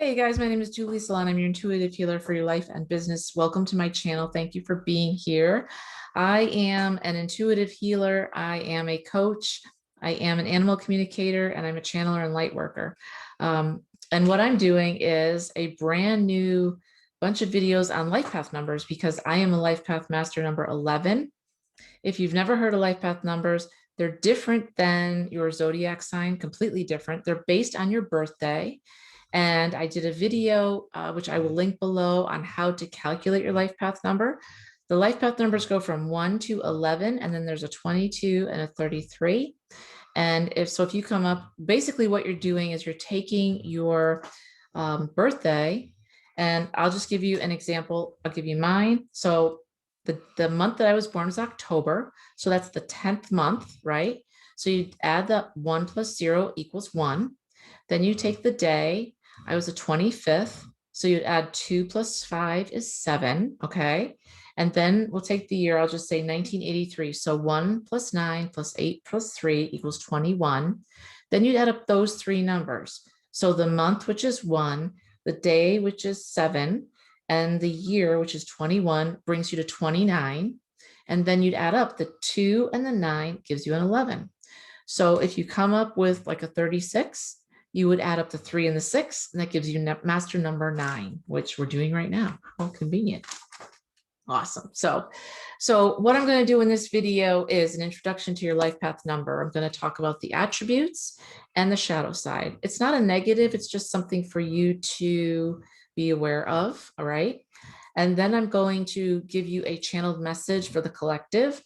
Hey guys, my name is Julie Saillant. I'm your intuitive healer for your life and business. Welcome to my channel. Thank you for being here. I am an intuitive healer. I am a coach. I am an animal communicator, and I'm a channeler and light worker. And what I'm doing is a brand new bunch of videos on life path numbers because I am a life path master number 11. If you've never heard of life path numbers, they're different than your zodiac sign, completely different. They're based on your birthday. And I did a video, which I will link below, on how to calculate your life path number. The life path numbers go from 1 to 11, and then there's a 22 and a 33. And if you come up, basically what you're doing is you're taking your birthday, and I'll just give you an example. I'll give you mine. So the month that I was born is October. So that's the 10th month, right? So you add the 1 plus 0 equals 1. Then you take the day. I was the 25th. So you'd add 2 plus 5 is 7. Okay. And then we'll take the year. I'll just say 1983. So 1 plus 9 plus 8 plus 3 equals 21. Then you'd add up those three numbers. So the month, which is 1, the day, which is 7, and the year, which is 21, brings you to 29. And then you'd add up the 2 and the 9 gives you an 11. So if you come up with like a 36, you would add up the 3 and the 6, and that gives you master number 9, which we're doing right now. How convenient. Awesome. So what I'm going to do in this video is an introduction to your life path number. I'm going to talk about the attributes and the shadow side. It's not a negative. It's just something for you to be aware of. All right. And then I'm going to give you a channeled message for the collective.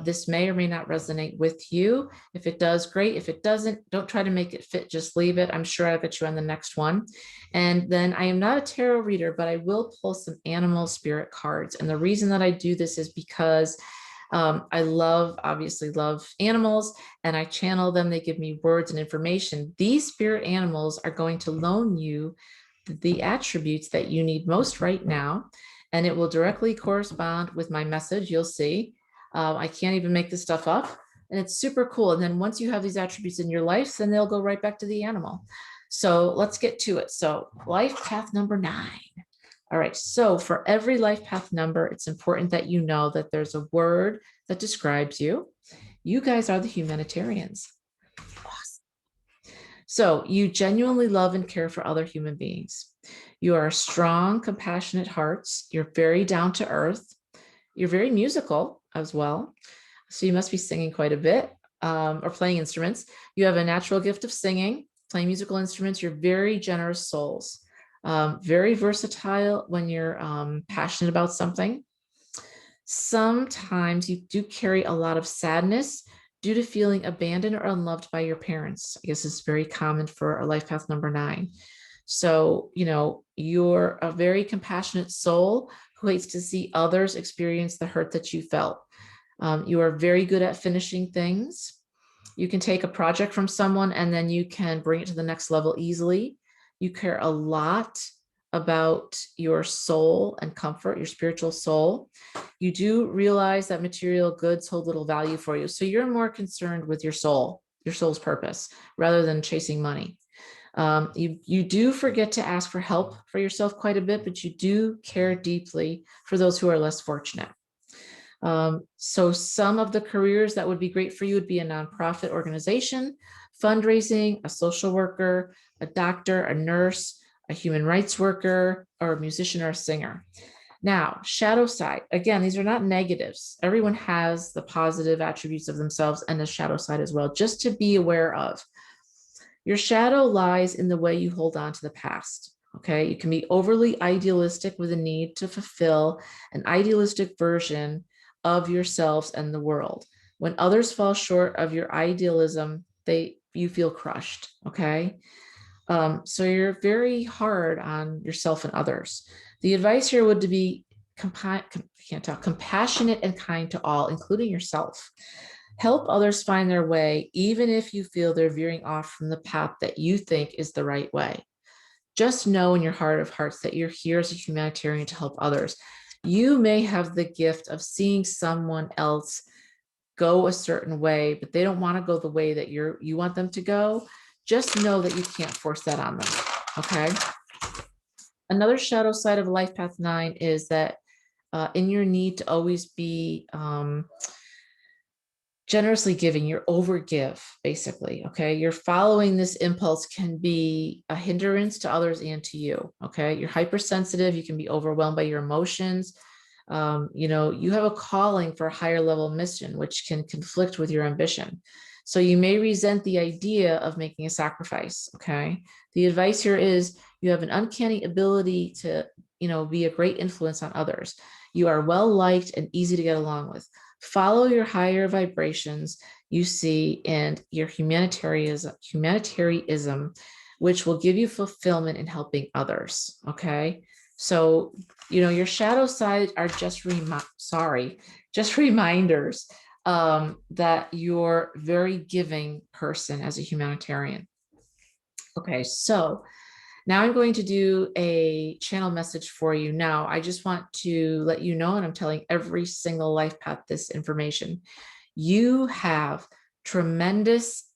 This may or may not resonate with you. If it does, great. If it doesn't, don't try to make it fit. Just leave it. I'm sure I'll get you on the next one. And then I am not a tarot reader, but I will pull some animal spirit cards. And the reason that I do this is because I obviously love animals, and I channel them. They give me words and information. These spirit animals are going to loan you the attributes that you need most right now, and it will directly correspond with my message. You'll see. I can't even make this stuff up, and it's super cool. And then once you have these attributes in your life, then they'll go right back to the animal. So let's get to it. So life path number 9. All right. So for every life path number, it's important that you know that there's a word that describes you. You guys are the humanitarians. Awesome. So you genuinely love and care for other human beings. You are strong, compassionate hearts. You're very down to earth. You're very musical as well. So you must be singing quite a bit, or playing instruments. You have a natural gift of singing, playing musical instruments. You're very generous souls, very versatile when you're passionate about something. Sometimes you do carry a lot of sadness due to feeling abandoned or unloved by your parents. I guess it's very common for a life path number 9. So, you're a very compassionate soul who hates to see others experience the hurt that you felt. You are very good at finishing things. You can take a project from someone and then you can bring it to the next level easily. You care a lot about your soul and comfort, your spiritual soul. You do realize that material goods hold little value for you. So you're more concerned with your soul's purpose, rather than chasing money. You do forget to ask for help for yourself quite a bit, but you do care deeply for those who are less fortunate. So some of the careers that would be great for you would be a nonprofit organization, fundraising, a social worker, a doctor, a nurse, a human rights worker, or a musician or a singer. Now, shadow side, again, these are not negatives. Everyone has the positive attributes of themselves and a shadow side as well, just to be aware of. Your shadow lies in the way you hold on to the past. Okay. You can be overly idealistic with a need to fulfill an idealistic version of yourselves and the world. When others fall short of your idealism, you feel crushed. Okay. So you're very hard on yourself and others. The advice here would be compassionate and kind to all, including yourself. Help others find their way, even if you feel they're veering off from the path that you think is the right way. Just know in your heart of hearts that you're here as a humanitarian to help others. You may have the gift of seeing someone else go a certain way, but they don't want to go the way that you want them to go. Just know that you can't force that on them. Okay. Another shadow side of life path 9 is that in your need to always be generously giving, you're overgive, basically. Okay. You're following this impulse can be a hindrance to others and to you. Okay. You're hypersensitive. You can be overwhelmed by your emotions. You have a calling for a higher level mission, which can conflict with your ambition. So you may resent the idea of making a sacrifice. Okay. The advice here is you have an uncanny ability to, be a great influence on others. You are well liked and easy to get along with. Follow your higher vibrations you see and your humanitarianism, which will give you fulfillment in helping others. Okay. So, your shadow side are just reminders that you're very giving person as a humanitarian. Okay, so now I'm going to do a channel message for you. Now, I just want to let you know, and I'm telling every single life path this information. You have tremendous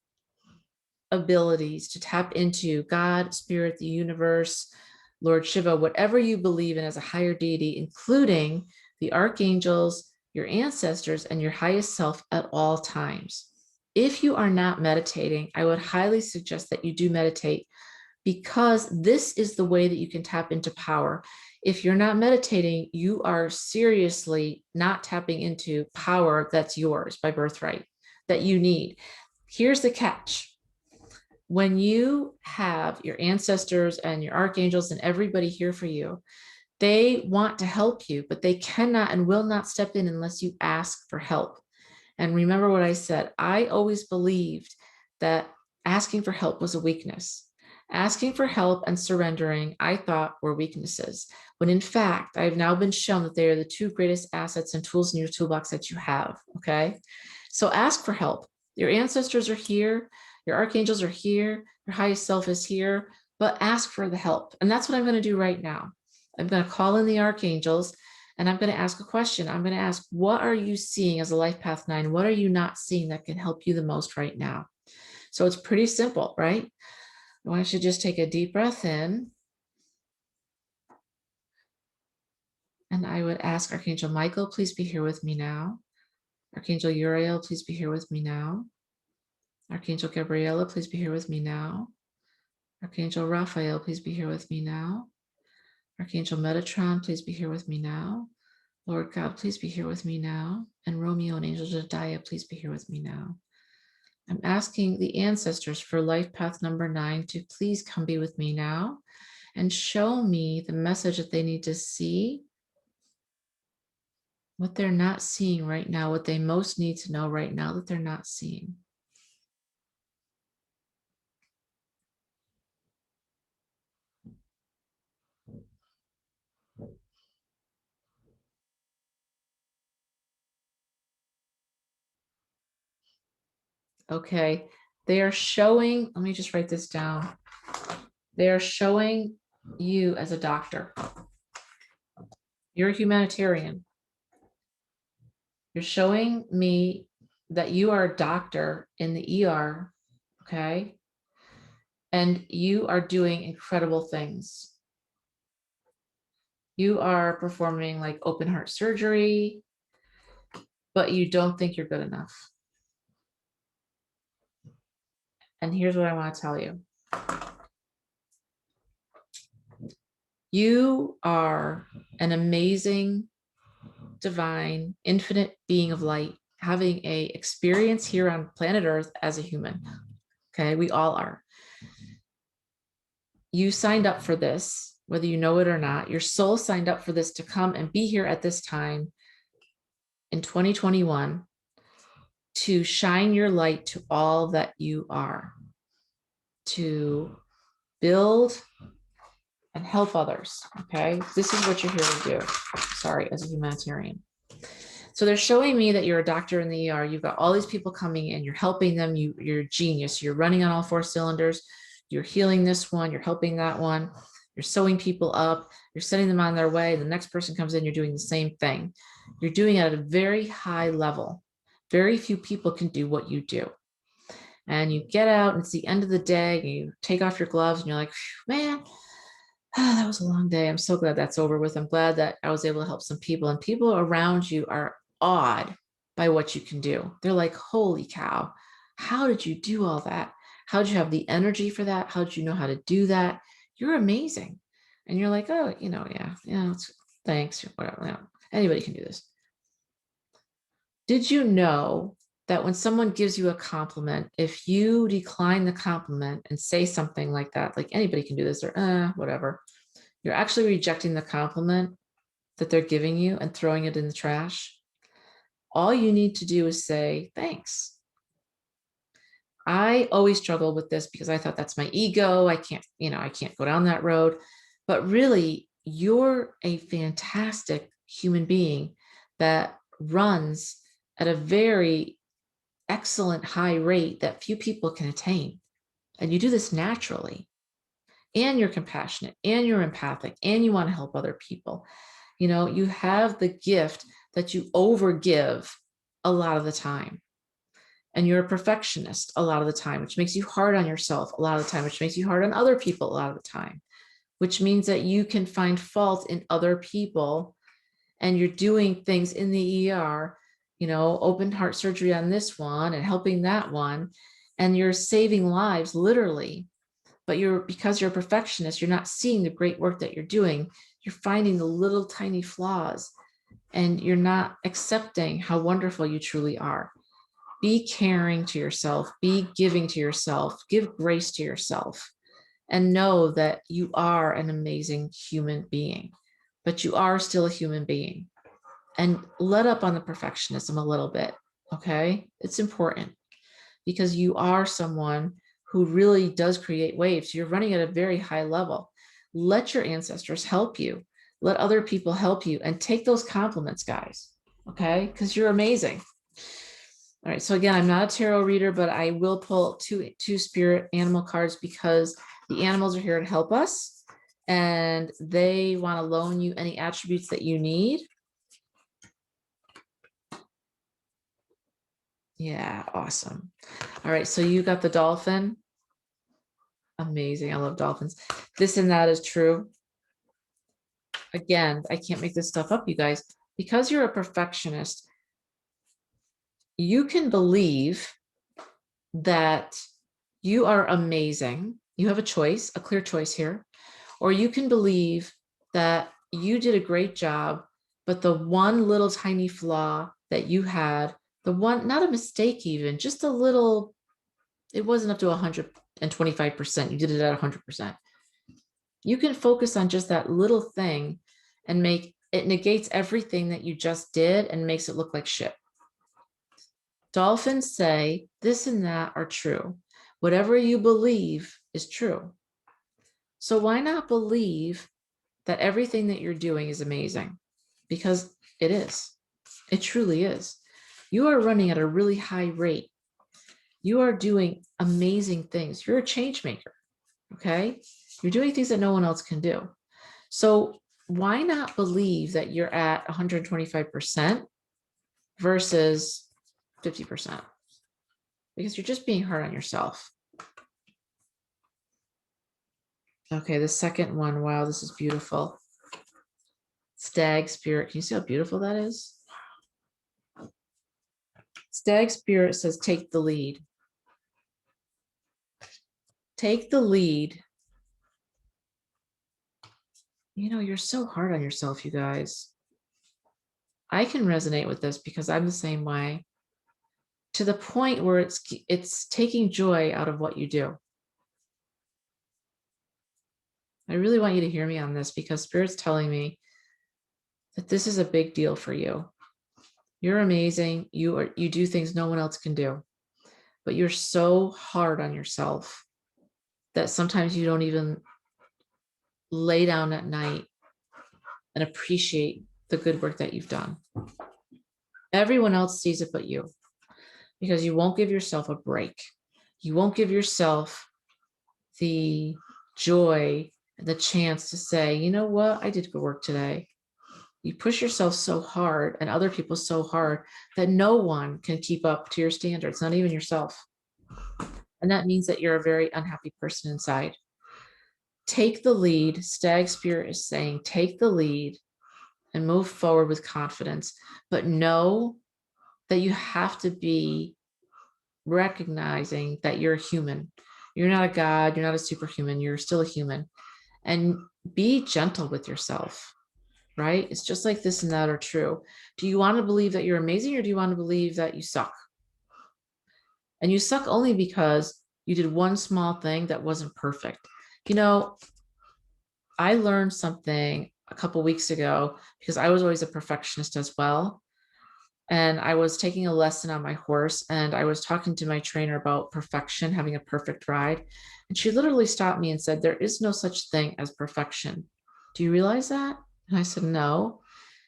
abilities to tap into God, spirit, the universe, Lord Shiva, whatever you believe in as a higher deity, including the archangels, your ancestors, and your highest self at all times. If you are not meditating, I would highly suggest that you do meditate, because this is the way that you can tap into power. If you're not meditating, you are seriously not tapping into power that's yours by birthright, that you need. Here's the catch. When you have your ancestors and your archangels and everybody here for you, they want to help you, but they cannot and will not step in unless you ask for help. And remember what I said, I always believed that asking for help was a weakness. Asking for help and surrendering, I thought, were weaknesses, when in fact, I've now been shown that they are the two greatest assets and tools in your toolbox that you have. Okay. So ask for help. Your ancestors are here. Your archangels are here. Your highest self is here, but ask for the help. And that's what I'm going to do right now. I'm going to call in the archangels and I'm going to ask a question. I'm going to ask, what are you seeing as a life path 9? What are you not seeing that can help you the most right now? So it's pretty simple, right? I want you to just take a deep breath in. And I would ask Archangel Michael, please be here with me now. Archangel Uriel, please be here with me now. Archangel Gabriela, please be here with me now. Archangel Raphael, please be here with me now. Archangel Metatron, please be here with me now. Lord God, please be here with me now. And Romeo and Angel Jediah, please be here with me now. I'm asking the ancestors for life path number 9 to please come be with me now and show me the message that they need to see, what they're not seeing right now, what they most need to know right now that they're not seeing. Okay, they are showing, let me just write this down. They are showing you as a doctor. You're a humanitarian. You're showing me that you are a doctor in the ER, okay? And you are doing incredible things. You are performing like open heart surgery, but you don't think you're good enough. And here's what I want to tell you. You are an amazing, divine, infinite being of light, having a experience here on planet Earth as a human. Okay, we all are. You signed up for this, whether you know it or not. Your soul signed up for this to come and be here at this time in 2021 to shine your light to all that you are, to build and help others. Okay, this is what you're here to do. Sorry, as a humanitarian. So they're showing me that you're a doctor in the ER. You've got all these people coming in. You're helping them. You're a genius. You're running on all 4 cylinders. You're healing this one. You're helping that one. You're sewing people up. You're sending them on their way. The next person comes in. You're doing the same thing. You're doing it at a very high level. Very few people can do what you do. And you get out and it's the end of the day and you take off your gloves and you're like, man, That was a long day. I'm so glad that's over with. I'm glad that I was able to help some people, and people around you are awed by what you can do. They're like, holy cow, how did you do all that? How did you have the energy for that? How did you know how to do that? You're amazing. And you're like, oh, yeah, thanks, whatever. Anybody can do this. Did you know that when someone gives you a compliment, if you decline the compliment and say something like that, like anybody can do this, or whatever, you're actually rejecting the compliment that they're giving you and throwing it in the trash? All you need to do is say, thanks. I always struggled with this because I thought that's my ego. I can't go down that road. But really, you're a fantastic human being that runs at a very excellent high rate that few people can attain. And you do this naturally. And you're compassionate and you're empathic and you want to help other people. You have the gift that you overgive a lot of the time. And you're a perfectionist a lot of the time, which makes you hard on yourself a lot of the time, which makes you hard on other people a lot of the time, which means that you can find fault in other people, and you're doing things in the ER, open heart surgery on this one and helping that one, and you're saving lives literally. But because you're a perfectionist, you're not seeing the great work that you're doing. You're finding the little tiny flaws, and you're not accepting how wonderful you truly are. Be caring to yourself, be giving to yourself, give grace to yourself, and know that you are an amazing human being, but you are still a human being. And let up on the perfectionism a little bit, okay? It's important because you are someone who really does create waves. You're running at a very high level. Let your ancestors help you. Let other people help you, and take those compliments, guys, okay? Because you're amazing. All right, so again, I'm not a tarot reader, but I will pull two spirit animal cards because the animals are here to help us, and they want to loan you any attributes that you need. Yeah, awesome. All right, so you got the dolphin. Amazing. I love dolphins. This and that is true. Again, I can't make this stuff up, you guys. Because you're a perfectionist, you can believe that you are amazing. You have a choice, a clear choice here. Or you can believe that you did a great job, but the one little tiny flaw that you had, not a mistake even, just a little, it wasn't up to 125%. You did it at 100%. You can focus on just that little thing and it negates everything that you just did and makes it look like shit. Dolphins say this and that are true. Whatever you believe is true. So why not believe that everything that you're doing is amazing? Because it is. It truly is. You are running at a really high rate. You are doing amazing things. You're a change maker. Okay? You're doing things that no one else can do. So why not believe that you're at 125% versus 50%? Because you're just being hard on yourself. Okay, the second one. Wow, this is beautiful. Stag spirit. Can you see how beautiful that is? Wow. Stag spirit says, take the lead. Take the lead. You're so hard on yourself, you guys. I can resonate with this because I'm the same way, to the point where it's taking joy out of what you do. I really want you to hear me on this because Spirit's telling me that this is a big deal for you. You're amazing. You do things no one else can do, but you're so hard on yourself that sometimes you don't even lay down at night and appreciate the good work that you've done. Everyone else sees it but you, because you won't give yourself a break. You won't give yourself the joy and the chance to say, you know what, I did good work today. You push yourself so hard and other people so hard that no one can keep up to your standards, not even yourself. And that means that you're a very unhappy person inside. Take the lead. Stag Spirit is saying, take the lead and move forward with confidence, but know that you have to be recognizing that you're a human. You're not a god, you're not a superhuman, you're still a human. And be gentle with yourself, right? It's just like this and that are true. Do you want to believe that you're amazing, or do you want to believe that you suck? And you suck only because you did one small thing that wasn't perfect. You know, I learned something a couple weeks ago because I was always a perfectionist as well. And I was taking a lesson on my horse, and I was talking to my trainer about perfection, having a perfect ride. And she literally stopped me and said, there is no such thing as perfection. Do you realize that? And I said, no.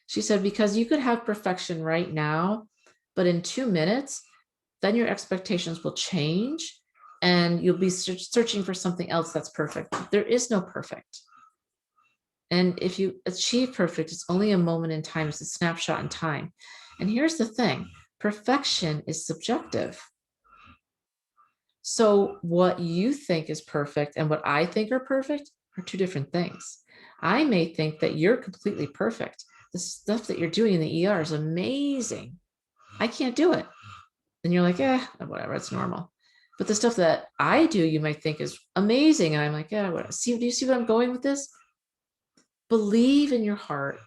She said, because you could have perfection right now, but in 2 minutes, then your expectations will change and you'll be searching for something else that's perfect. There is no perfect. And if you achieve perfect, it's only a moment in time, it's a snapshot in time. And here's the thing, perfection is subjective. So what you think is perfect and what I think are perfect are two different things. I may think that you're completely perfect. The stuff that you're doing in the ER is amazing. I can't do it. And you're like, whatever, it's normal. But the stuff that I do, you might think is amazing. And I'm like, what? Do you see what I'm going with this? Believe in your heart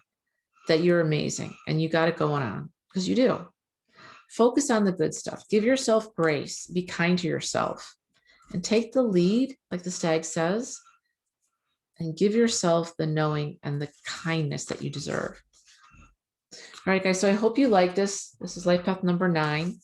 that you're amazing and you got it going on, because you do. Focus on the good stuff. Give yourself grace. Be kind to yourself and take the lead, like the stag says, and give yourself the knowing and the kindness that you deserve. All right, guys. So I hope you like this. This is life path number 9.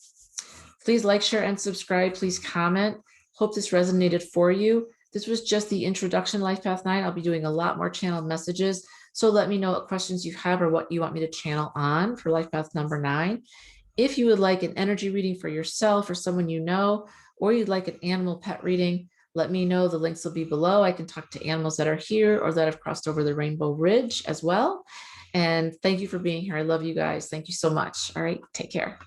Please like, share, and subscribe. Please comment. Hope this resonated for you. This was just the introduction, Life Path 9. I'll be doing a lot more channeled messages. So let me know what questions you have or what you want me to channel on for Life Path number 9. If you would like an energy reading for yourself or someone you know, or you'd like an animal pet reading, let me know. The links will be below. I can talk to animals that are here or that have crossed over the Rainbow Ridge as well. And thank you for being here. I love you guys. Thank you so much. All right, take care.